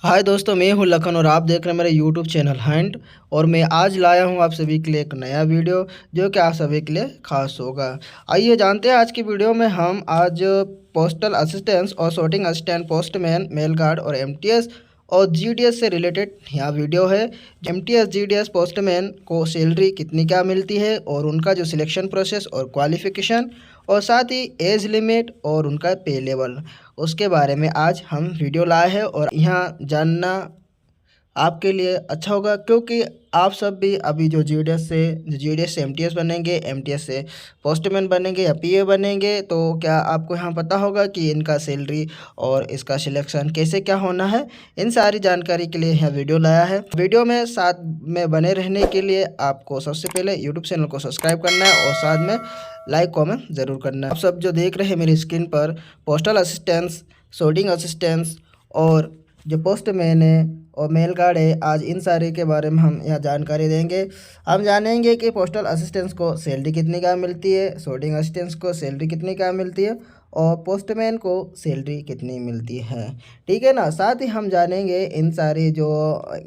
हाय दोस्तों, मैं हूं लखन और आप देख रहे हैं मेरे यूट्यूब चैनल हैंड। और मैं आज लाया हूं आप सभी के लिए एक नया वीडियो जो कि आप सभी के लिए खास होगा। आइए जानते हैं आज की वीडियो में हम आज पोस्टल असिस्टेंस और sorting assistant, postman, mail guard और एमटीएस और जीडीएस से रिलेटेड यह वीडियो है। एमटीएस, जीडीएस, पोस्टमैन को सैलरी कितनी क्या मिलती है और उनका जो सिलेक्शन प्रोसेस और क्वालिफिकेशन और साथ ही एज लिमिट और उनका पे लेवल, उसके बारे में आज हम वीडियो लाए हैं। और यहाँ जानना आपके लिए अच्छा होगा क्योंकि आप सब भी अभी जो जीडीएस से एमटीएस बनेंगे, एमटीएस से पोस्टमैन बनेंगे या पीए बनेंगे, तो क्या आपको यहाँ पता होगा कि इनका सैलरी और इसका सिलेक्शन कैसे क्या होना है। इन सारी जानकारी के लिए यह वीडियो लाया है। वीडियो में साथ में बने रहने के लिए आपको सबसे पहले यूट्यूब चैनल को सब्सक्राइब करना है और साथ में लाइक कॉमेंट ज़रूर करना है। आप सब जो देख रहे हैं मेरी स्क्रीन पर, पोस्टल असिस्टेंस, sorting असिस्टेंस और जो पोस्टमैन है और मेल गार्ड है, आज इन सारे के बारे में हम यहाँ जानकारी देंगे। हम जानेंगे कि पोस्टल असिस्टेंस को सैलरी कितनी क्या मिलती है, sorting असिस्टेंस को सैलरी कितनी क्या मिलती है और पोस्टमैन को सैलरी कितनी मिलती है। ठीक है ना। साथ ही हम जानेंगे इन सारी जो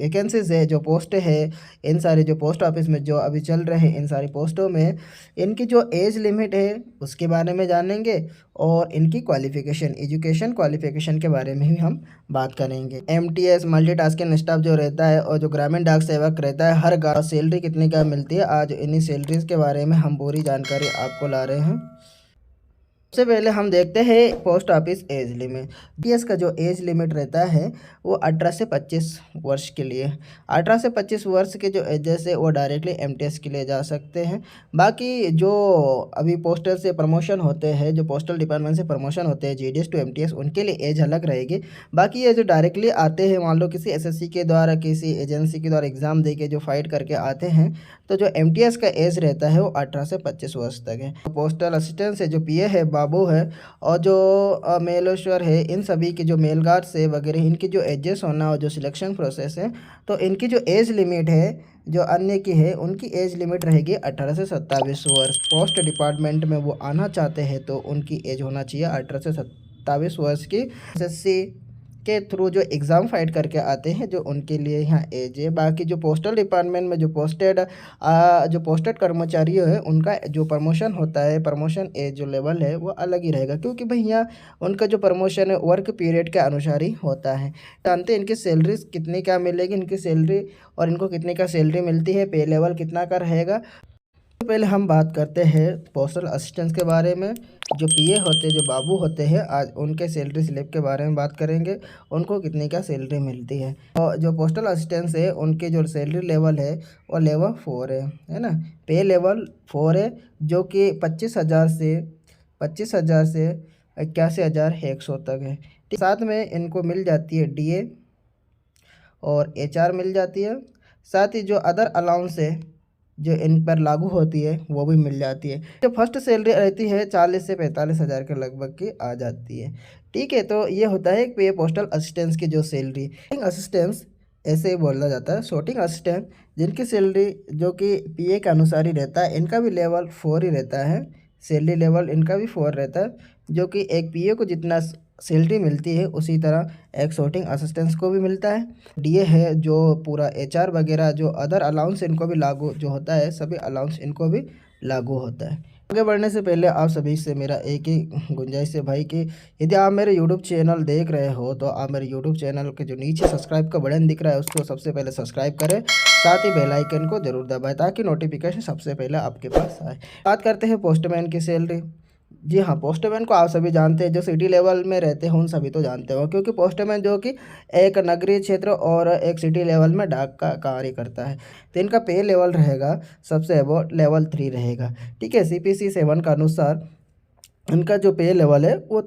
वैकेंसीज है, जो पोस्ट है, इन सारी जो पोस्ट ऑफिस में जो अभी चल रहे हैं, इन सारी पोस्टों में इनकी जो एज लिमिट है उसके बारे में जानेंगे और इनकी क्वालिफ़िकेशन, एजुकेशन क्वालिफ़िकेशन के बारे में भी हम बात करेंगे। एमटीएस, मल्टीटास्किंग स्टाफ जो रहता है और जो ग्रामीण डाक सेवक रहता है, हर गाँव सैलरी कितनी क्या मिलती है, आज इन्हीं सैलरीज के बारे में हम पूरी जानकारी आपको ला रहे हैं। सबसे पहले हम देखते हैं post office age limit. DS का जो एज लिमिट रहता है वो 18 से 25 वर्ष के लिए। 18 से 25 वर्ष के जो एजेस है वो डायरेक्टली एमटीएस के लिए जा सकते हैं। बाकी जो अभी पोस्टल से प्रमोशन होते हैं, जो पोस्टल डिपार्टमेंट से प्रमोशन होते हैं जीडीएस टू एमटीएस, उनके लिए एज अलग रहेगी। बाकी ये जो डायरेक्टली आते हैं, मान लो किसी एसएससी के द्वारा, किसी एजेंसी के द्वारा एग्ज़ाम दे के जो फाइट करके आते हैं, तो जो एमटीएस का एज रहता है वो 18 से 25 वर्ष तक है। पोस्टल असिस्टेंट से जो पीए है, बाबू है, और जो मेलेश्वर है, इन सभी की जो मेल गार्ड से वगैरह, इनकी जो एजेस होना और जो सिलेक्शन प्रोसेस है, तो इनकी जो एज लिमिट है, जो अन्य की है, उनकी एज लिमिट रहेगी 18 से 27 वर्ष। पोस्ट डिपार्टमेंट में वो आना चाहते हैं तो उनकी एज होना चाहिए 18 से 27 वर्ष की। एसएससी के थ्रू जो एग्ज़ाम फाइट करके आते हैं, जो उनके लिए यहाँ एज है। बाकी जो पोस्टल डिपार्टमेंट में जो पोस्टेड कर्मचारी है, उनका जो प्रमोशन होता है, प्रमोशन एज जो लेवल है वो अलग ही रहेगा, क्योंकि भाई यहाँ उनका जो प्रमोशन है वर्क पीरियड के अनुसार ही होता है। जानते हैं इनकी सैलरी कितनी क्या मिलेगी, इनकी सैलरी और इनको कितनी का सैलरी मिलती है, पे लेवल कितना का रहेगा। तो पहले हम बात करते हैं पोस्टल असिस्टेंट्स के बारे में। जो पीए होते हैं, जो बाबू होते हैं, आज उनके सैलरी स्लिप के बारे में बात करेंगे, उनको कितनी क्या सैलरी मिलती है। और जो पोस्टल असिस्टेंट्स है, उनके जो सैलरी लेवल है वो लेवल 4 है ना। पे लेवल 4 है, जो कि 25,000 से 81,100 तक है। साथ में इनको मिल जाती है डीए और एचआर मिल जाती है। साथ ही जो अदर अलाउंस है जो इन पर लागू होती है वो भी मिल जाती है। जो फर्स्ट सैलरी रहती है 40 से 45,000 के लगभग की आ जाती है। ठीक है, तो ये होता है कि पोस्टल असिस्टेंस की जो सैलरी। असिस्टेंस ऐसे ही बोला जाता है। sorting असिस्टेंट जिनकी सैलरी जो कि पीए के अनुसार ही रहता है, इनका भी लेवल 4 ही रहता है। सैलरी लेवल इनका भी 4 रहता है, जो कि एक पीए को जितना सैलरी मिलती है उसी तरह एक sorting असिस्टेंस को भी मिलता है। डीए है जो पूरा एचआर वगैरह, जो अदर अलाउंस इनको भी लागू जो होता है, सभी अलाउंस इनको भी लागू होता है। आगे बढ़ने से पहले आप सभी से मेरा एक ही गुंजाइश है भाई कि यदि आप मेरे यूट्यूब चैनल देख रहे हो तो आप मेरे यूट्यूब चैनल के जो नीचे सब्सक्राइब का बटन दिख रहा है उसको सबसे पहले सब्सक्राइब करें, साथ ही बेल आइकन को जरूर दबाएं ताकि नोटिफिकेशन सबसे पहले आपके पास आए। बात करते हैं पोस्टमैन की सैलरी। जी हाँ, पोस्टमैन को आप सभी जानते हैं, जो सिटी लेवल में रहते हैं उन सभी तो जानते हो, क्योंकि पोस्टमैन जो कि एक नगरीय क्षेत्र और एक सिटी लेवल में डाक का कार्य करता है। तो इनका पे लेवल रहेगा सबसे अबोव लेवल 3 रहेगा। ठीक है, CPC 7 के अनुसार इनका जो पे लेवल है वो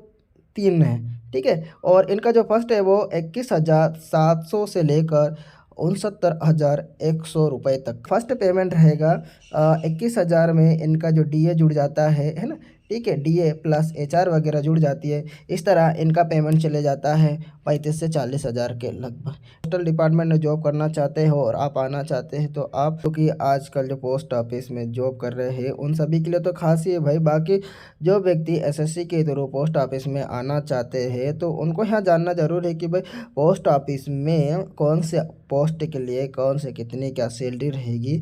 3 है। ठीक है, और इनका जो फर्स्ट है वो 21,700 से लेकर 69,100 रुपये तक फर्स्ट पेमेंट रहेगा। 21,000 में इनका जो डीए जुड़ जाता है ना। ठीक है, डीए प्लस एचआर वगैरह जुड़ जाती है। इस तरह इनका पेमेंट चले जाता है 35 से 40 हज़ार के लगभग। पोस्टल डिपार्टमेंट में जॉब करना चाहते हो और आप आना चाहते हैं तो आप, क्योंकि आजकल जो पोस्ट ऑफिस में जॉब कर रहे हैं उन सभी के लिए तो खास ही है भाई। बाकी जो व्यक्ति एसएससी के थ्रू पोस्ट ऑफिस में आना चाहते हैं तो उनको यहाँ जानना ज़रूर है कि भाई पोस्ट ऑफिस में कौन से पोस्ट के लिए कौन से कितनी क्या सैलरी रहेगी।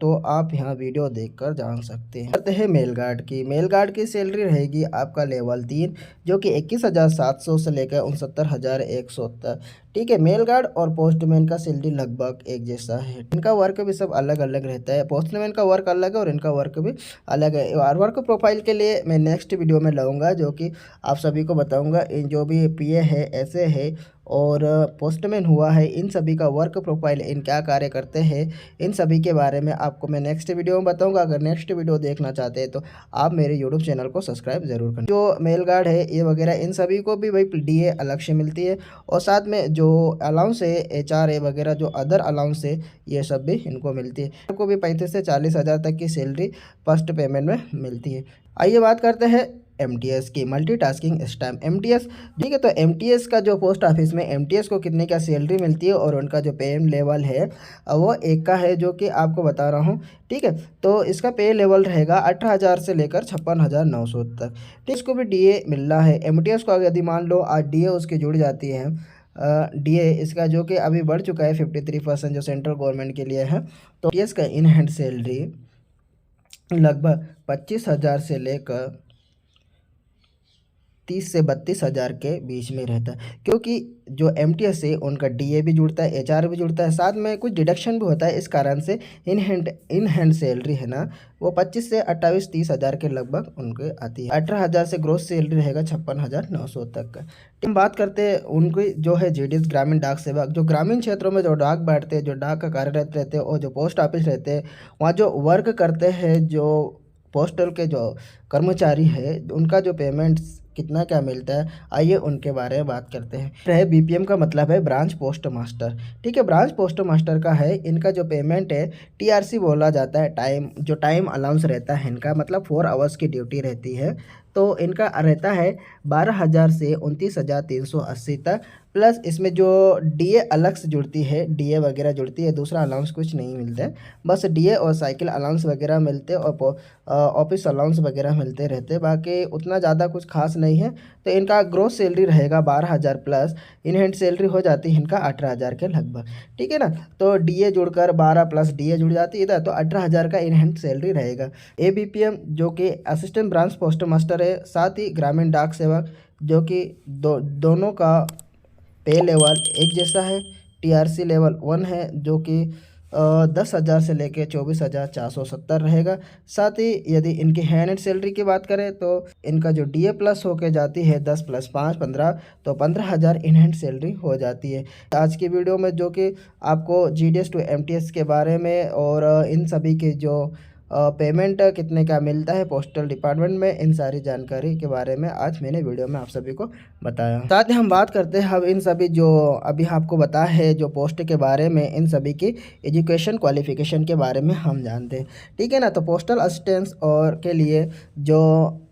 तो आप यहाँ वीडियो देखकर जान सकते हैं। करते हैं मेल गार्ड की। मेल गार्ड की सैलरी रहेगी आपका लेवल 3 जो कि 21,700 से लेकर 69,100 तक। ठीक है, मेल गार्ड और पोस्टमैन का सैलरी लगभग एक जैसा है। इनका वर्क भी सब अलग अलग रहता है। पोस्टमैन का वर्क अलग है और इनका वर्क भी अलग है। और वर्क प्रोफाइल के लिए मैं नेक्स्ट वीडियो में लाऊंगा जो कि आप सभी को बताऊंगा। इन जो भी पीए है, ऐसे है और पोस्टमैन हुआ है, इन सभी का वर्क प्रोफाइल, इन क्या कार्य करते हैं, इन सभी के बारे में आपको मैं नेक्स्ट वीडियो में बताऊंगा। अगर नेक्स्ट वीडियो देखना चाहते हैं तो आप मेरे यूट्यूब चैनल को सब्सक्राइब जरूर करें। जो मेल गार्ड है ये वगैरह इन सभी को भी भाई डीए अलग से मिलती है और साथ में जो अलाउंस है एचआरए वगैरह जो अदर अलाउंस है ये सब भी इनको मिलती है। इनको भी 35 से 40 हज़ार तक की सैलरी फर्स्ट पेमेंट में मिलती है। आइए बात करते हैं एमटीएस की, मल्टीटास्किंग स्टैम्प एमटीएस। ठीक है, तो एमटीएस का जो पोस्ट ऑफिस में एमटीएस को कितने का सैलरी मिलती है और उनका जो पे लेवल है वो एक का है जो कि आपको बता रहा हूँ। ठीक है, तो इसका पे लेवल रहेगा 18,000 से लेकर 56,900 तक। ठीक, इसको भी डीए मिल रहा है। एमटीएस को अगर यदि मान लो आज डीए उसकी जुड़ जाती है, डीए इसका जो कि अभी बढ़ चुका है 53% जो सेंट्रल गवर्नमेंट के लिए है, तो एमटीएस का इन हैंड सैलरी लगभग 25,000 से लेकर 30 से 32 हज़ार के बीच में रहता है। क्योंकि जो एमटीएस है उनका डीए भी जुड़ता है, एचआर भी जुड़ता है, साथ में कुछ डिडक्शन भी होता है। इस कारण से इन हैंड सैलरी है ना वो 25 से 28-30 हज़ार के लगभग उनके आती है। 18,000 से ग्रोस सैलरी रहेगा 56,900 तक का। हम बात करते हैं उनकी जो है जीडीएस ग्रामीण डाक सेवक, जो ग्रामीण क्षेत्रों में जो डाक बैठते हैं, जो डाक का कार्यरत रहते हैं और जो पोस्ट ऑफिस रहते हैं वहाँ जो वर्क करते हैं, जो पोस्टल के जो कर्मचारी है उनका जो पेमेंट कितना क्या मिलता है, आइए उनके बारे में बात करते हैं। रहे बीपीएम का मतलब है ब्रांच पोस्ट मास्टर। ठीक है, ब्रांच पोस्ट मास्टर का है, इनका जो पेमेंट है टीआरसी बोला जाता है। टाइम अलाउंस रहता है इनका, मतलब 4 आवर्स की ड्यूटी रहती है, तो इनका रहता है 12,000 से 29,380 तक। प्लस इसमें जो डीए अलग से जुड़ती है, डीए वगैरह जुड़ती है, दूसरा अलाउंस कुछ नहीं मिलता है, बस डीए और साइकिल अलाउंस वगैरह मिलते और ऑफिस अलाउंस वगैरह मिलते रहते, बाकी उतना ज़्यादा कुछ खास नहीं है। तो इनका ग्रोस सैलरी रहेगा 12,000 प्लस इन हैंड सैलरी हो जाती है इनका 18,000 के लगभग। ठीक है ना, तो डीए जुड़कर 12 प्लस डीए जुड़ जाती है इधर, तो 18,000 का इन हैंड सैलरी रहेगा। एबीपीएम जो कि असिस्टेंट ब्रांच पोस्ट मास्टर है, साथ ही ग्रामीण डाक सेवक जो कि दोनों का पे लेवल एक जैसा है। टीआरसी लेवल 1 है जो कि 10,000 से लेकर 24,470 रहेगा। साथ ही यदि इनकी हैंड सैलरी की बात करें तो इनका जो डीए प्लस होके जाती है 10 + 5 15, तो 15,000 इन हैंड सैलरी हो जाती है। आज की वीडियो में जो कि आपको जीडीएस टू एमटीएस के बारे में और इन सभी के जो पेमेंट कितने का मिलता है पोस्टल डिपार्टमेंट में, इन सारी जानकारी के बारे में आज मैंने वीडियो में आप सभी को बताया। साथ ही हम बात करते हैं अब इन सभी जो अभी आपको बताया है जो पोस्ट के बारे में, इन सभी की एजुकेशन क्वालिफिकेशन के बारे में हम जानते हैं। ठीक है ना, तो पोस्टल असिस्टेंट्स और के लिए जो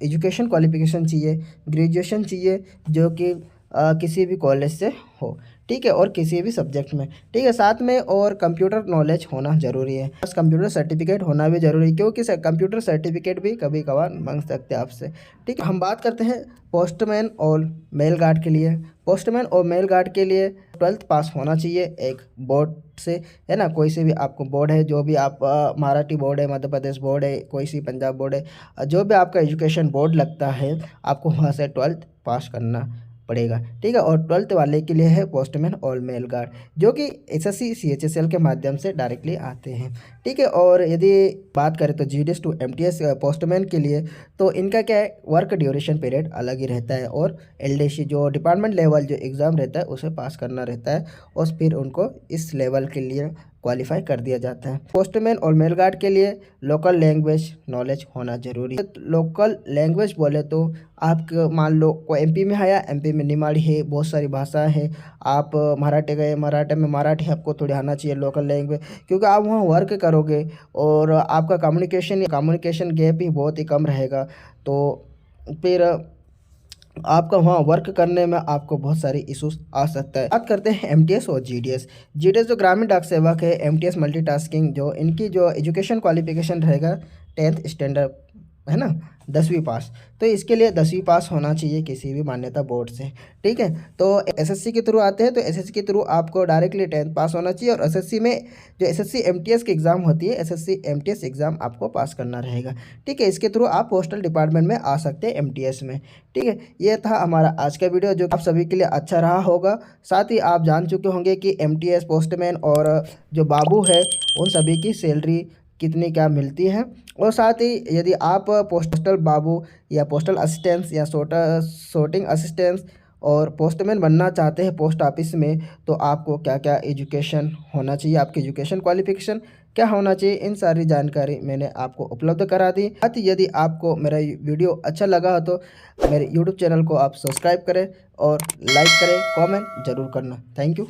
एजुकेशन क्वालिफिकेशन चाहिए, ग्रेजुएशन चाहिए जो कि किसी भी कॉलेज से हो। ठीक है, और किसी भी सब्जेक्ट में। ठीक है, साथ में और कंप्यूटर नॉलेज होना ज़रूरी है, बस कंप्यूटर सर्टिफिकेट होना भी ज़रूरी है, क्योंकि कंप्यूटर सर्टिफिकेट भी कभी कभार मांग सकते हैं आपसे। ठीक है, हम बात करते हैं पोस्टमैन और मेल गार्ड के लिए। पोस्टमैन और मेल गार्ड के लिए 12th पास होना चाहिए एक बोर्ड से, है ना, कोई से भी आपको बोर्ड है, जो भी आप मराठी बोर्ड है, मध्य प्रदेश बोर्ड है, कोई सी पंजाब बोर्ड है, जो भी आपका एजुकेशन बोर्ड लगता है आपको वहाँ से 12th पास करना पड़ेगा। ठीक है, और 12th वाले के लिए है पोस्टमैन और मेल गार्ड जो कि एसएससी सीएचएसएल के माध्यम से डायरेक्टली आते हैं। ठीक है, और यदि बात करें तो जीडीएस टू एमटीएस पोस्टमैन के लिए तो इनका क्या है, वर्क ड्यूरेशन पीरियड अलग ही रहता है और एलडीसी जो डिपार्टमेंट लेवल जो एग्ज़ाम रहता है उसे पास करना रहता है और फिर उनको इस लेवल के लिए क्वालिफाई कर दिया जाता है। पोस्टमैन और मेल गार्ड के लिए लोकल लैंग्वेज नॉलेज होना जरूरी है। लोकल लैंग्वेज बोले तो आप मान लो कोई एमपी में आया, एमपी में निमाड़ी है, बहुत सारी भाषाएं हैं। आप मराठी गए, मराठी में मराठी आपको थोड़ी आना चाहिए लोकल लैंग्वेज, क्योंकि आप वहाँ वर्क करोगे और आपका कम्युनिकेशन गैप भी बहुत ही कम रहेगा। तो फिर आपका वहाँ वर्क करने में आपको बहुत सारी इश्यूज आ सकता है। बात करते हैं एमटीएस और जीडीएस। जीडीएस जो ग्रामीण डाक सेवक है, एमटीएस मल्टीटास्किंग, जो इनकी जो एजुकेशन क्वालिफिकेशन रहेगा 10th स्टैंडर्ड, है ना, 10वीं पास। तो इसके लिए 10वीं पास होना चाहिए किसी भी मान्यता बोर्ड से। ठीक है, तो एसएससी के थ्रू आते हैं तो एसएससी के थ्रू आपको डायरेक्टली 10th पास होना चाहिए। और एसएससी में जो एसएससी एमटीएस की एग्ज़ाम होती है, एसएससी एमटीएस एग्ज़ाम आपको पास करना रहेगा। ठीक है, इसके थ्रू आप पोस्टल डिपार्टमेंट में आ सकते हैं एमटीएस में। ठीक है, ये था हमारा आज का वीडियो जो आप सभी के लिए अच्छा रहा होगा। साथ ही आप जान चुके होंगे कि एमटीएस, पोस्टमैन और जो बाबू है उन सभी की सैलरी कितनी क्या मिलती है। और साथ ही यदि आप पोस्टल बाबू या पोस्टल असिस्टेंस या sorting असिस्टेंस और पोस्टमैन बनना चाहते हैं पोस्ट ऑफिस में, तो आपको क्या क्या एजुकेशन होना चाहिए, आपकी एजुकेशन क्वालिफिकेशन क्या होना चाहिए, इन सारी जानकारी मैंने आपको उपलब्ध करा दी। साथ ही यदि आपको मेरा वीडियो अच्छा लगा हो तो मेरे यूट्यूब चैनल को आप सब्सक्राइब करें और लाइक करें, कमेंट ज़रूर करना। Thank you.